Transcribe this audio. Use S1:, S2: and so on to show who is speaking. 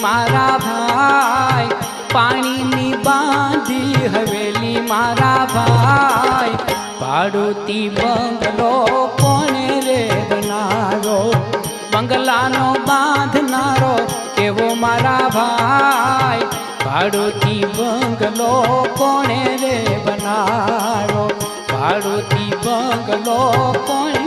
S1: मारा भाई पानी नी बांधी हवेली मारा भाई भाड़ूती बंगलो कोने रे बनारो बंगलानो बांधनारो केवो मारा भाई भाड़ूती बंगलो कोने रे बनारो भाड़ूती बंगलो कोने